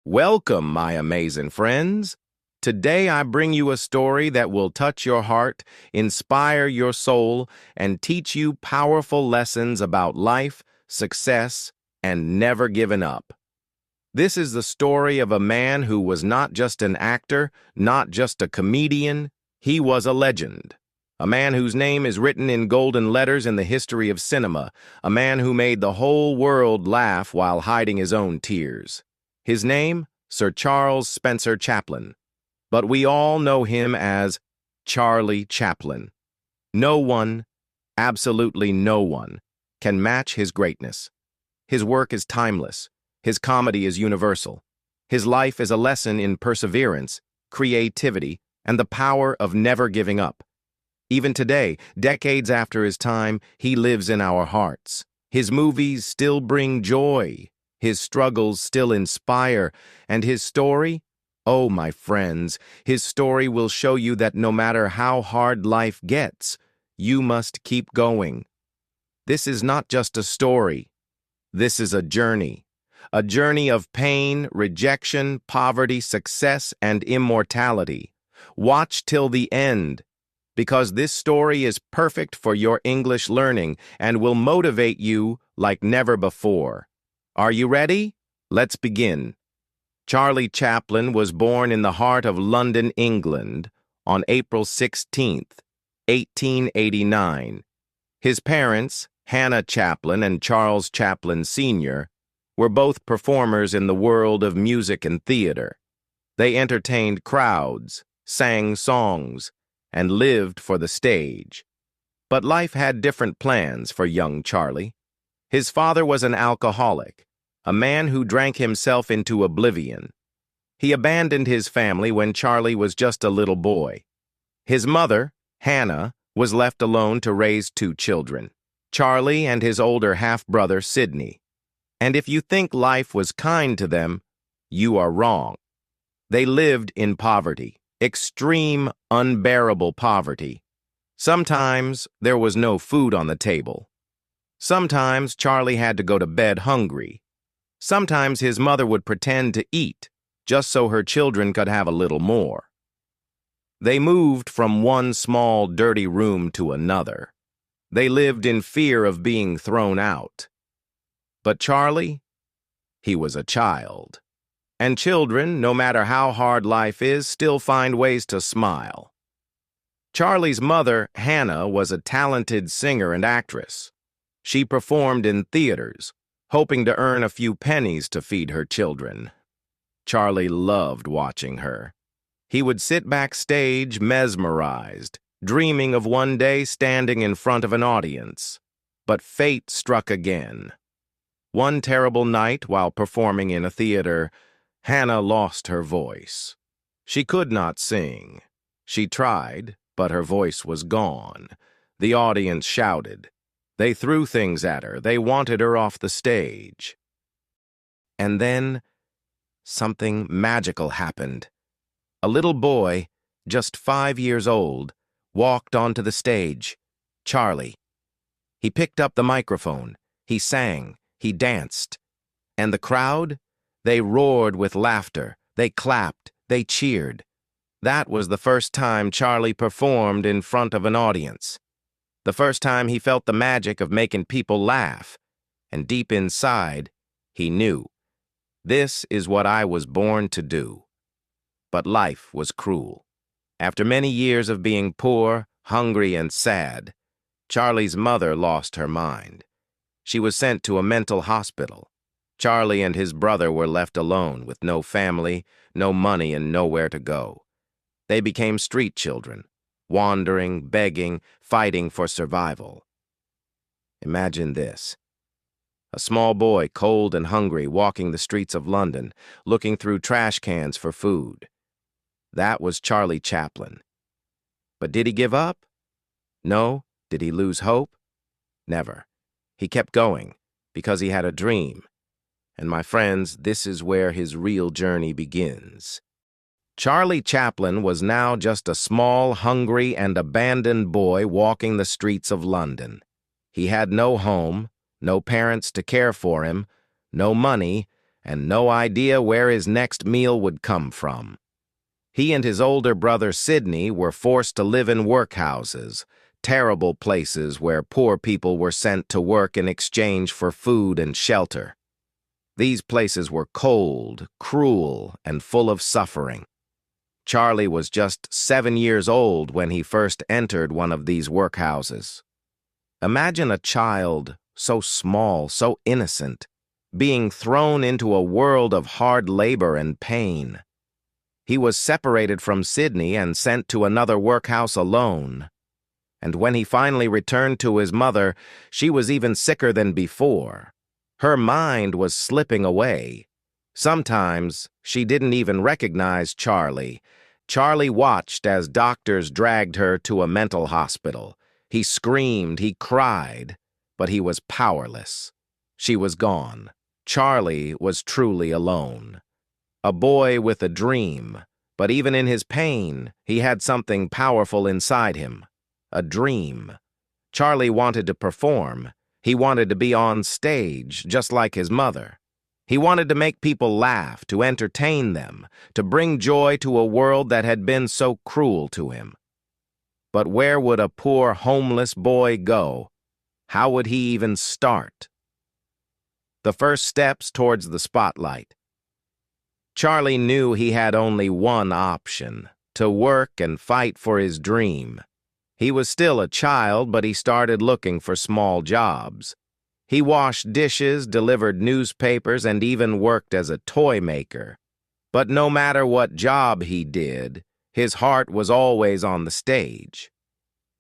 Welcome, my amazing friends. Today I bring you a story that will touch your heart, inspire your soul, and teach you powerful lessons about life, success, and never giving up. This is the story of a man who was not just an actor, not just a comedian, he was a legend. A man whose name is written in golden letters in the history of cinema, a man who made the whole world laugh while hiding his own tears. His name, Sir Charles Spencer Chaplin, but we all know him as Charlie Chaplin. No one, absolutely no one, can match his greatness. His work is timeless. His comedy is universal. His life is a lesson in perseverance, creativity, and the power of never giving up. Even today, decades after his time, he lives in our hearts. His movies still bring joy. His struggles still inspire, and his story? Oh, my friends, his story will show you that no matter how hard life gets, you must keep going. This is not just a story. This is a journey of pain, rejection, poverty, success, and immortality. Watch till the end, because this story is perfect for your English learning and will motivate you like never before. Are you ready? Let's begin. Charlie Chaplin was born in the heart of London, England, on April 16, 1889. His parents, Hannah Chaplin and Charles Chaplin Sr., were both performers in the world of music and theater. They entertained crowds, sang songs, and lived for the stage. But life had different plans for young Charlie. His father was an alcoholic, a man who drank himself into oblivion. He abandoned his family when Charlie was just a little boy. His mother, Hannah, was left alone to raise two children, Charlie and his older half-brother, Sidney. And if you think life was kind to them, you are wrong. They lived in poverty, extreme, unbearable poverty. Sometimes there was no food on the table. Sometimes Charlie had to go to bed hungry. Sometimes his mother would pretend to eat, just so her children could have a little more. They moved from one small, dirty room to another. They lived in fear of being thrown out. But Charlie, he was a child. And children, no matter how hard life is, still find ways to smile. Charlie's mother, Hannah, was a talented singer and actress. She performed in theaters, hoping to earn a few pennies to feed her children. Charlie loved watching her. He would sit backstage mesmerized, dreaming of one day standing in front of an audience. But fate struck again. One terrible night while performing in a theater, Hannah lost her voice. She could not sing. She tried, but her voice was gone. The audience shouted. They threw things at her. They wanted her off the stage. And then, something magical happened. A little boy, just 5 years old, walked onto the stage. Charlie. He picked up the microphone. He sang. He danced. And the crowd? They roared with laughter. They clapped. They cheered. That was the first time Charlie performed in front of an audience. The first time he felt the magic of making people laugh. And deep inside, he knew, this is what I was born to do. But life was cruel. After many years of being poor, hungry, and sad, Charlie's mother lost her mind. She was sent to a mental hospital. Charlie and his brother were left alone with no family, no money, and nowhere to go. They became street children, wandering, begging, fighting for survival. Imagine this. A small boy, cold and hungry, walking the streets of London, looking through trash cans for food. That was Charlie Chaplin. But did he give up? No. Did he lose hope? Never. He kept going, because he had a dream. And my friends, this is where his real journey begins. Charlie Chaplin was now just a small, hungry, and abandoned boy walking the streets of London. He had no home, no parents to care for him, no money, and no idea where his next meal would come from. He and his older brother Sidney were forced to live in workhouses, terrible places where poor people were sent to work in exchange for food and shelter. These places were cold, cruel, and full of suffering. Charlie was just 7 years old when he first entered one of these workhouses. Imagine a child, so small, so innocent, being thrown into a world of hard labor and pain. He was separated from Sidney and sent to another workhouse alone. And when he finally returned to his mother, she was even sicker than before. Her mind was slipping away. Sometimes she didn't even recognize Charlie. Charlie watched as doctors dragged her to a mental hospital. He screamed, he cried, but he was powerless. She was gone. Charlie was truly alone. A boy with a dream, but even in his pain, he had something powerful inside him. A dream. Charlie wanted to perform. He wanted to be on stage, just like his mother. He wanted to make people laugh, to entertain them, to bring joy to a world that had been so cruel to him. But where would a poor homeless boy go? How would he even start? The first steps towards the spotlight. Charlie knew he had only one option: to work and fight for his dream. He was still a child, but he started looking for small jobs. He washed dishes, delivered newspapers, and even worked as a toy maker. But no matter what job he did, his heart was always on the stage.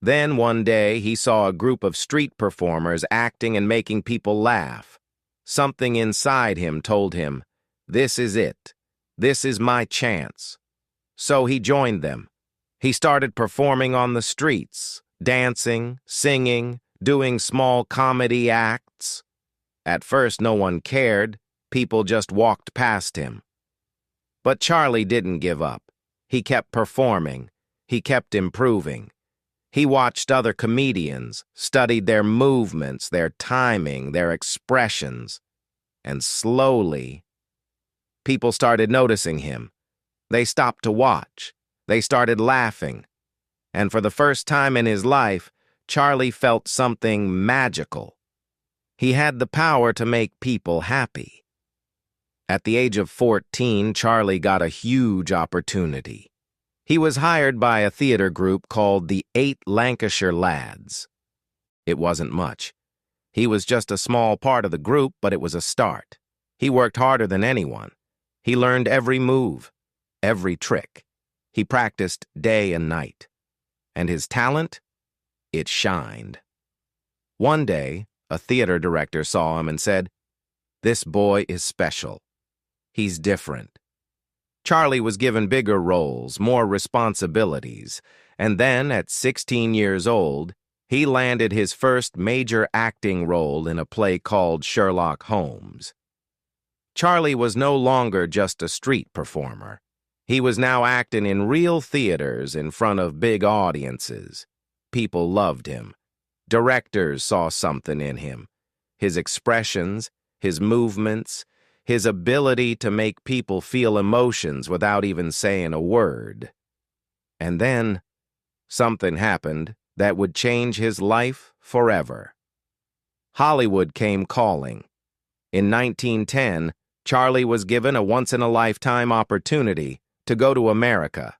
Then one day he saw a group of street performers acting and making people laugh. Something inside him told him, "This is it. This is my chance." So he joined them. He started performing on the streets, dancing, singing, doing small comedy acts. At first no one cared. People just walked past him. But Charlie didn't give up. He kept performing. He kept improving. He watched other comedians, studied their movements, their timing, their expressions. And slowly, people started noticing him. They stopped to watch. They started laughing. And for the first time in his life, Charlie felt something magical. He had the power to make people happy. At the age of 14, Charlie got a huge opportunity. He was hired by a theater group called the 8 Lancashire Lads. It wasn't much. He was just a small part of the group, but it was a start. He worked harder than anyone. He learned every move, every trick. He practiced day and night. And his talent? It shined. One day, a theater director saw him and said, "This boy is special. He's different." Charlie was given bigger roles, more responsibilities, and then, at 16 years old, he landed his first major acting role in a play called Sherlock Holmes. Charlie was no longer just a street performer. He was now acting in real theaters in front of big audiences. People loved him. Directors saw something in him. His expressions, his movements, his ability to make people feel emotions without even saying a word. And then, something happened that would change his life forever. Hollywood came calling. In 1910, Charlie was given a once-in-a-lifetime opportunity to go to America.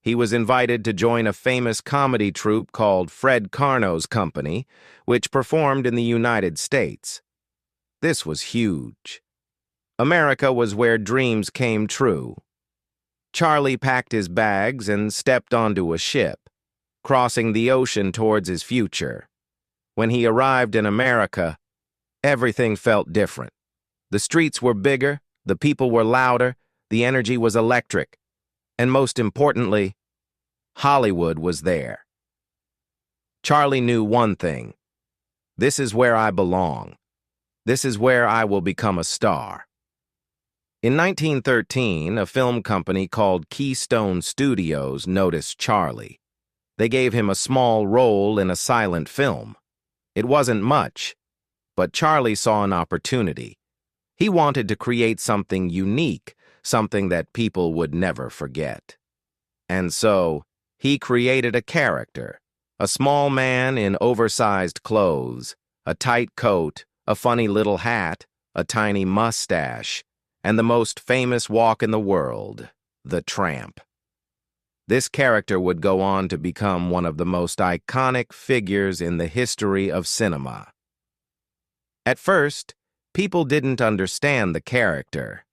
He was invited to join a famous comedy troupe called Fred Karno's Company, which performed in the United States. This was huge. America was where dreams came true. Charlie packed his bags and stepped onto a ship, crossing the ocean towards his future. When he arrived in America, everything felt different. The streets were bigger, the people were louder, the energy was electric, and most importantly, Hollywood was there. Charlie knew one thing: this is where I belong. This is where I will become a star. In 1913, a film company called Keystone Studios noticed Charlie. They gave him a small role in a silent film. It wasn't much, but Charlie saw an opportunity. He wanted to create something unique, something that people would never forget. And so, he created a character, a small man in oversized clothes, a tight coat, a funny little hat, a tiny mustache, and the most famous walk in the world, the tramp. This character would go on to become one of the most iconic figures in the history of cinema. At first, people didn't understand the character.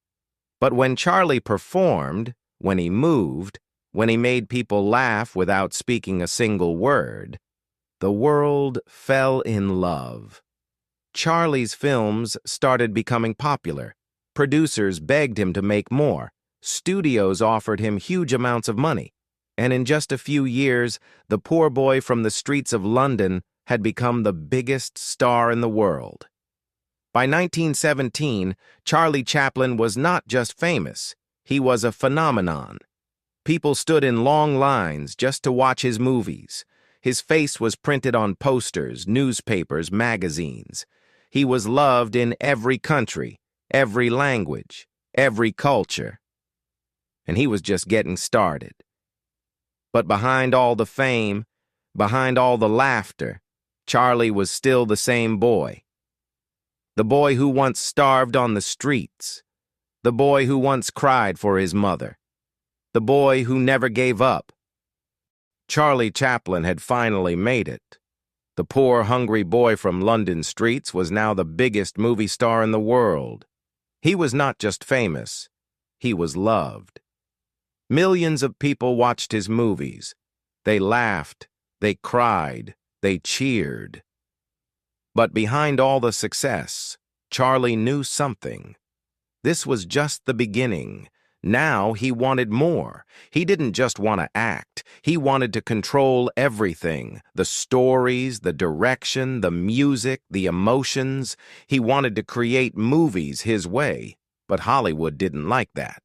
But when Charlie performed, when he moved, when he made people laugh without speaking a single word, the world fell in love. Charlie's films started becoming popular. Producers begged him to make more. Studios offered him huge amounts of money. And in just a few years, the poor boy from the streets of London had become the biggest star in the world. By 1917, Charlie Chaplin was not just famous, he was a phenomenon. People stood in long lines just to watch his movies. His face was printed on posters, newspapers, magazines. He was loved in every country, every language, every culture. And he was just getting started. But behind all the fame, behind all the laughter, Charlie was still the same boy. The boy who once starved on the streets. The boy who once cried for his mother. The boy who never gave up. Charlie Chaplin had finally made it. The poor, hungry boy from London streets was now the biggest movie star in the world. He was not just famous, he was loved. Millions of people watched his movies. They laughed, they cried, they cheered. But behind all the success, Charlie knew something. This was just the beginning. Now he wanted more. He didn't just want to act. He wanted to control everything. The stories, the direction, the music, the emotions. He wanted to create movies his way, but Hollywood didn't like that.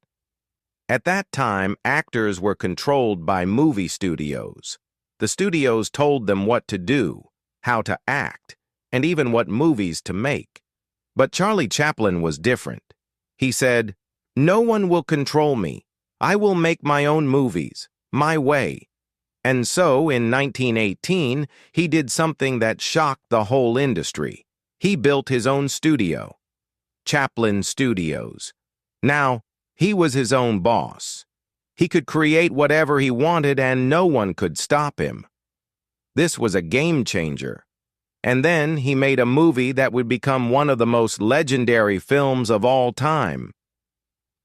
At that time, actors were controlled by movie studios. The studios told them what to do, how to act, and even what movies to make. But Charlie Chaplin was different. He said, "No one will control me. I will make my own movies, my way." And so, in 1918, he did something that shocked the whole industry. He built his own studio, Chaplin Studios. Now, he was his own boss. He could create whatever he wanted and no one could stop him. This was a game changer. And then he made a movie that would become one of the most legendary films of all time.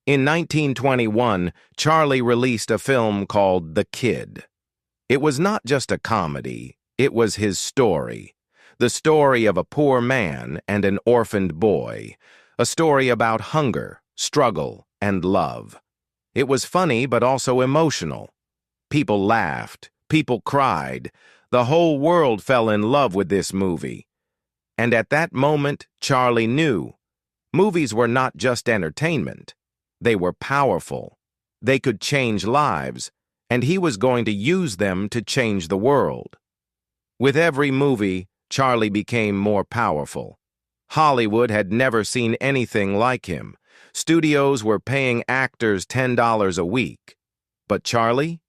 In 1921, Charlie released a film called The Kid. It was not just a comedy, it was his story. The story of a poor man and an orphaned boy. A story about hunger, struggle, and love. It was funny but also emotional. People laughed, people cried. The whole world fell in love with this movie. And at that moment, Charlie knew. Movies were not just entertainment. They were powerful. They could change lives, and he was going to use them to change the world. With every movie, Charlie became more powerful. Hollywood had never seen anything like him. Studios were paying actors $10 a week. But Charlie?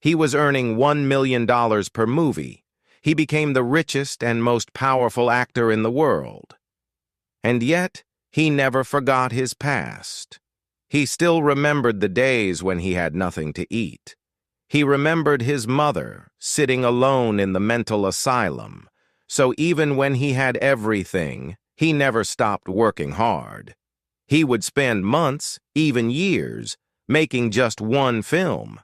He was earning $1 million per movie. He became the richest and most powerful actor in the world. And yet, he never forgot his past. He still remembered the days when he had nothing to eat. He remembered his mother sitting alone in the mental asylum. So even when he had everything, he never stopped working hard. He would spend months, even years, making just one film.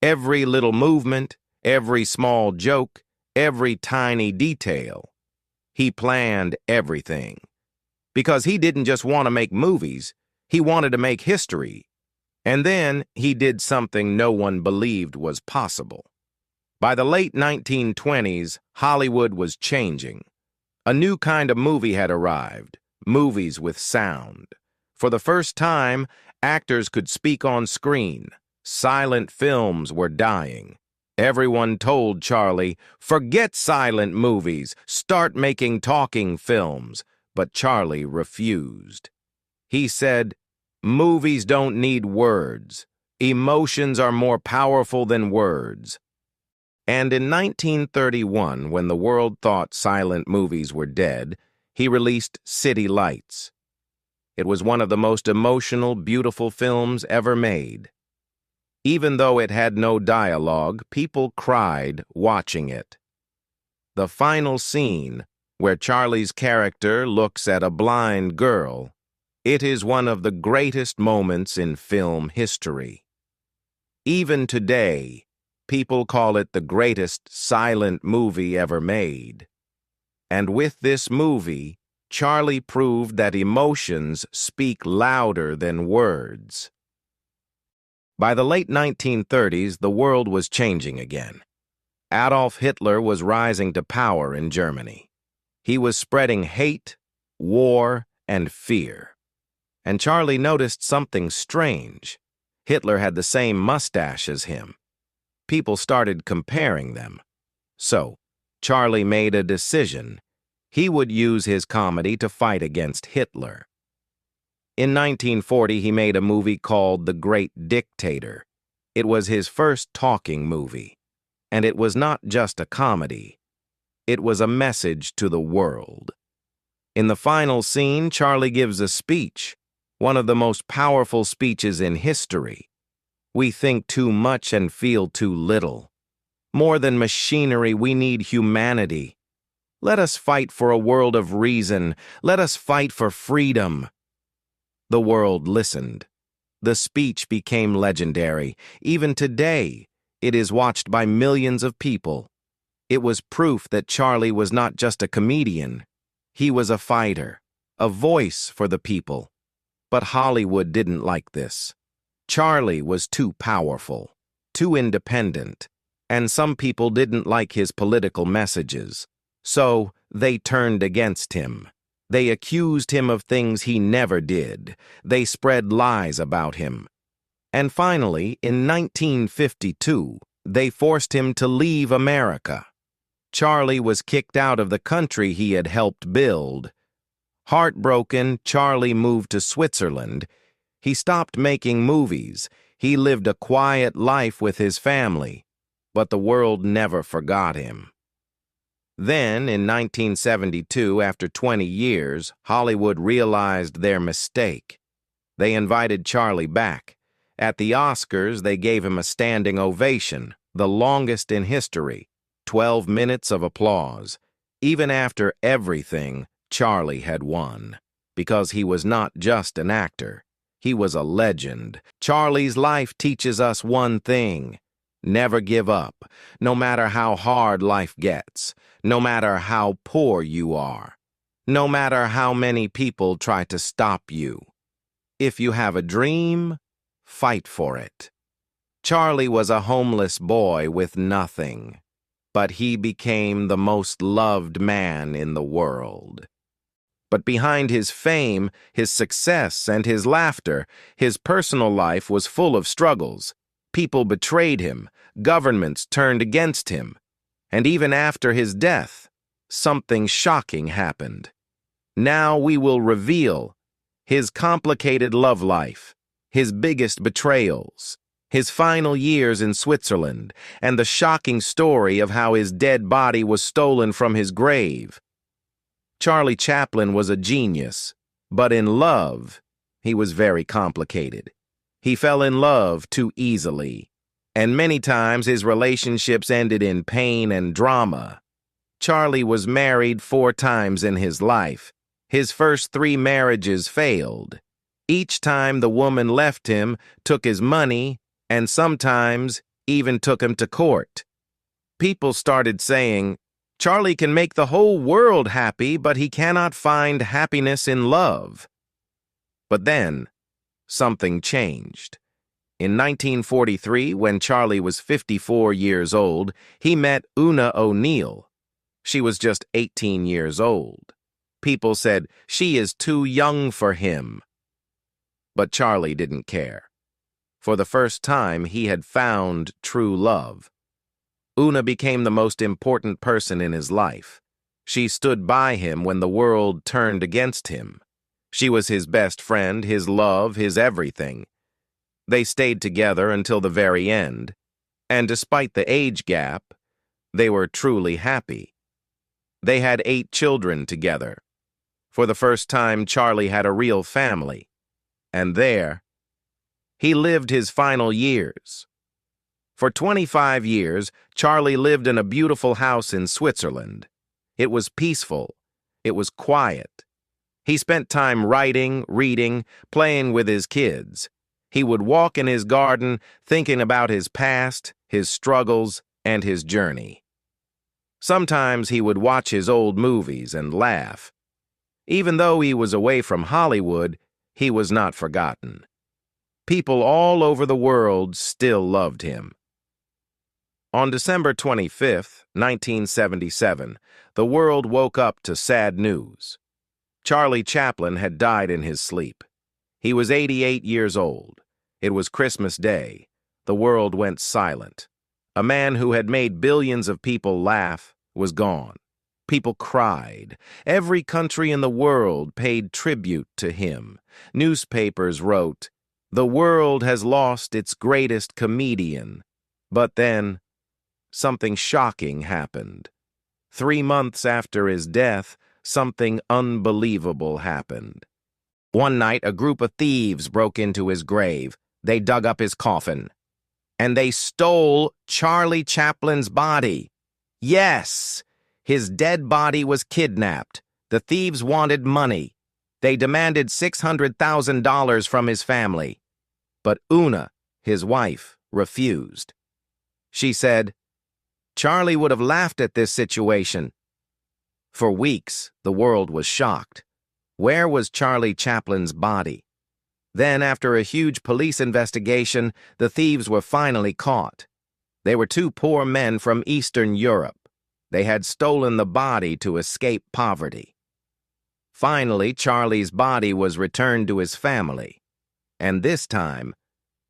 Every little movement, every small joke, every tiny detail. He planned everything. Because he didn't just want to make movies, he wanted to make history. And then he did something no one believed was possible. By the late 1920s, Hollywood was changing. A new kind of movie had arrived, movies with sound. For the first time, actors could speak on screen. Silent films were dying. Everyone told Charlie, "Forget silent movies, start making talking films." But Charlie refused. He said, "Movies don't need words. Emotions are more powerful than words." And in 1931, when the world thought silent movies were dead, he released City Lights. It was one of the most emotional, beautiful films ever made. Even though it had no dialogue, people cried watching it. The final scene, where Charlie's character looks at a blind girl, it is one of the greatest moments in film history. Even today, people call it the greatest silent movie ever made. And with this movie, Charlie proved that emotions speak louder than words. By the late 1930s, the world was changing again. Adolf Hitler was rising to power in Germany. He was spreading hate, war, and fear. And Charlie noticed something strange. Hitler had the same mustache as him. People started comparing them. So, Charlie made a decision. He would use his comedy to fight against Hitler. In 1940, he made a movie called The Great Dictator. It was his first talking movie. And it was not just a comedy. It was a message to the world. In the final scene, Charlie gives a speech, one of the most powerful speeches in history. We think too much and feel too little. More than machinery, we need humanity. Let us fight for a world of reason. Let us fight for freedom. The world listened. The speech became legendary. Even today, it is watched by millions of people. It was proof that Charlie was not just a comedian. He was a fighter, a voice for the people. But Hollywood didn't like this. Charlie was too powerful, too independent, and some people didn't like his political messages. So they turned against him. They accused him of things he never did. They spread lies about him. And finally, in 1952, they forced him to leave America. Charlie was kicked out of the country he had helped build. Heartbroken, Charlie moved to Switzerland. He stopped making movies. He lived a quiet life with his family. But the world never forgot him. Then, in 1972, after 20 years, Hollywood realized their mistake. They invited Charlie back. At the Oscars, they gave him a standing ovation, the longest in history, 12 minutes of applause. Even after everything, Charlie had won, because he was not just an actor. He was a legend. Charlie's life teaches us one thing: never give up, no matter how hard life gets, no matter how poor you are, no matter how many people try to stop you. If you have a dream, fight for it. Charlie was a homeless boy with nothing, but he became the most loved man in the world. But behind his fame, his success, and his laughter, his personal life was full of struggles. People betrayed him, governments turned against him, and even after his death, something shocking happened. Now we will reveal his complicated love life, his biggest betrayals, his final years in Switzerland, and the shocking story of how his dead body was stolen from his grave. Charlie Chaplin was a genius, but in love, he was very complicated. He fell in love too easily, and many times his relationships ended in pain and drama. Charlie was married 4 times in his life. His first 3 marriages failed. Each time the woman left him, took his money, and sometimes even took him to court. People started saying, Charlie can make the whole world happy, but he cannot find happiness in love. But then, something changed. In 1943, when Charlie was 54 years old, he met Una O'Neill. She was just 18 years old. People said, she is too young for him. But Charlie didn't care. For the first time, he had found true love. Una became the most important person in his life. She stood by him when the world turned against him. She was his best friend, his love, his everything. They stayed together until the very end, and despite the age gap, they were truly happy. They had 8 children together. For the first time, Charlie had a real family. And there, he lived his final years. For 25 years, Charlie lived in a beautiful house in Switzerland. It was peaceful. It was quiet. He spent time writing, reading, playing with his kids. He would walk in his garden thinking about his past, his struggles, and his journey. Sometimes he would watch his old movies and laugh. Even though he was away from Hollywood, he was not forgotten. People all over the world still loved him. On December 25, 1977, the world woke up to sad news. Charlie Chaplin had died in his sleep. He was 88 years old. It was Christmas Day. The world went silent. A man who had made billions of people laugh was gone. People cried. Every country in the world paid tribute to him. Newspapers wrote, "The world has lost its greatest comedian." But then, something shocking happened. 3 months after his death, something unbelievable happened. One night, a group of thieves broke into his grave. They dug up his coffin. And they stole Charlie Chaplin's body. Yes, his dead body was kidnapped. The thieves wanted money. They demanded $600,000 from his family. But Una, his wife, refused. She said, "Charlie would have laughed at this situation." For weeks, the world was shocked. Where was Charlie Chaplin's body? Then, after a huge police investigation, the thieves were finally caught. They were 2 poor men from Eastern Europe. They had stolen the body to escape poverty. Finally, Charlie's body was returned to his family. And this time,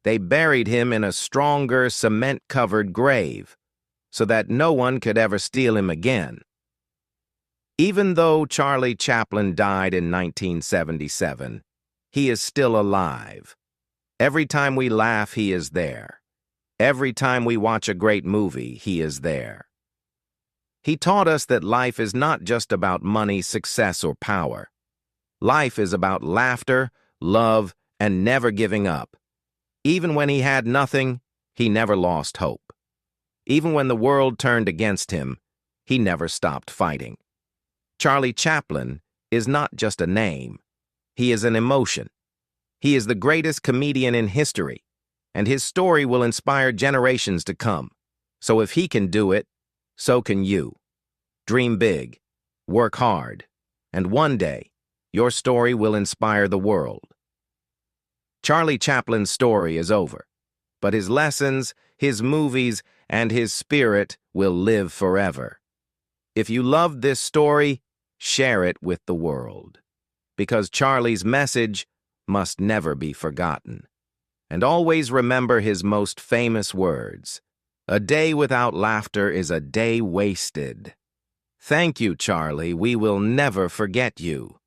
they buried him in a stronger, cement-covered grave, so that no one could ever steal him again. Even though Charlie Chaplin died in 1977, he is still alive. Every time we laugh, he is there. Every time we watch a great movie, he is there. He taught us that life is not just about money, success, or power. Life is about laughter, love, and never giving up. Even when he had nothing, he never lost hope. Even when the world turned against him, he never stopped fighting. Charlie Chaplin is not just a name. He is an emotion. He is the greatest comedian in history, and his story will inspire generations to come. So if he can do it, so can you. Dream big, work hard, and one day, your story will inspire the world. Charlie Chaplin's story is over, but his lessons, his movies, and his spirit will live forever. If you loved this story, share it with the world, because Charlie's message must never be forgotten. And always remember his most famous words: "A day without laughter is a day wasted." Thank you, Charlie. We will never forget you.